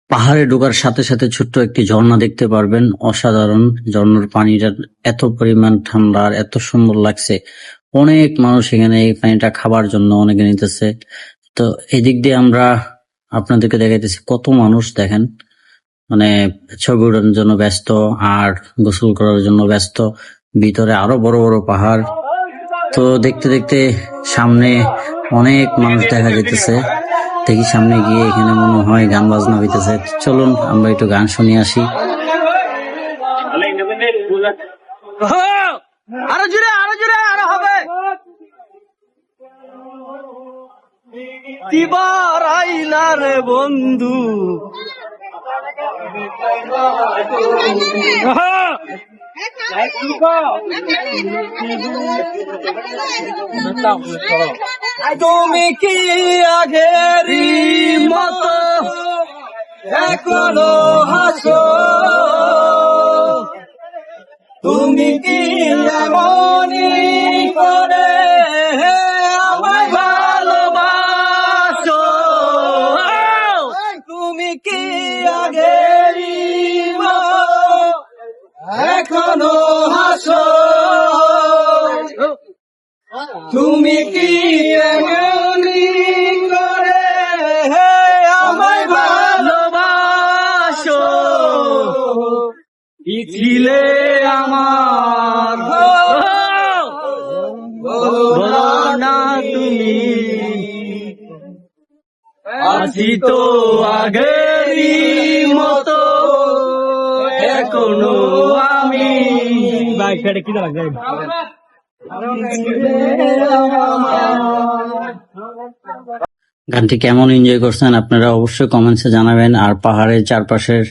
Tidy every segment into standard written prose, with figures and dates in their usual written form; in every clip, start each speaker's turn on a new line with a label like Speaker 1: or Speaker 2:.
Speaker 1: পাহাড়ে ঢোকার সাথে সাথে ছোট্ট একটি ঝর্ণা দেখতে পারবেন, অসাধারণ। ঝর্ণার পানিটা এত পরিমাণ ঠান্ডা আর এত সুন্দর লাগছে। অনেক মানুষ এখানে এই পানিটা খাবার জন্য অনেকে নিতেছে। তো এদিক দিয়ে আমরা আপনাদেরকে দেখাইতেছি কত মানুষ দেখেন, মানে ছবি ওঠানোর জন্য ব্যস্ত আর গোসল করার জন্য ব্যস্ত। ভিতরে আরো বড় বড় পাহাড়। তো দেখতে দেখতে সামনে অনেক মানুষ দেখা যেতেছে। দেখি সামনে গিয়ে এখানে মনে হয় গান বাজনা হইতেছে। চলুন আমরা একটু গান শুনে আসি।
Speaker 2: আরো জোরে আরো হবে। তিবার আইলা রে বন্ধু, তুমি কি আগেরই মতো এখনো হাসো? তুমি কি এমনই করে আমায় ভালোবাসো? তুমি কি আগেরই মতো এখনো হাসো? তুমি কি এমনই করে আমায় ভালোবাসো? কি ছিলে আমার বলো না তুমি, আছি তো আগেরই মতো এখনো আমি। বাইক কি লাগবে?
Speaker 1: গানটি কেমন এনজয় করছেন আপনারা অবশ্যই কমেন্টসে জানাবেন। আর পাহাড়ের চারপাশের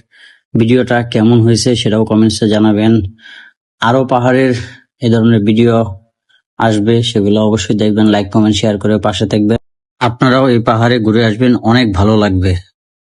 Speaker 1: ভিডিওটা কেমন হয়েছে সেটাও কমেন্টসে জানাবেন। আরো পাহাড়ের এই ধরনের ভিডিও আসবে, সেগুলো অবশ্যই দেখবেন। লাইক কমেন্ট শেয়ার করে পাশে থাকবেন। আপনারাও এই পাহাড়ে ঘুরে আসবেন, অনেক ভালো লাগবে।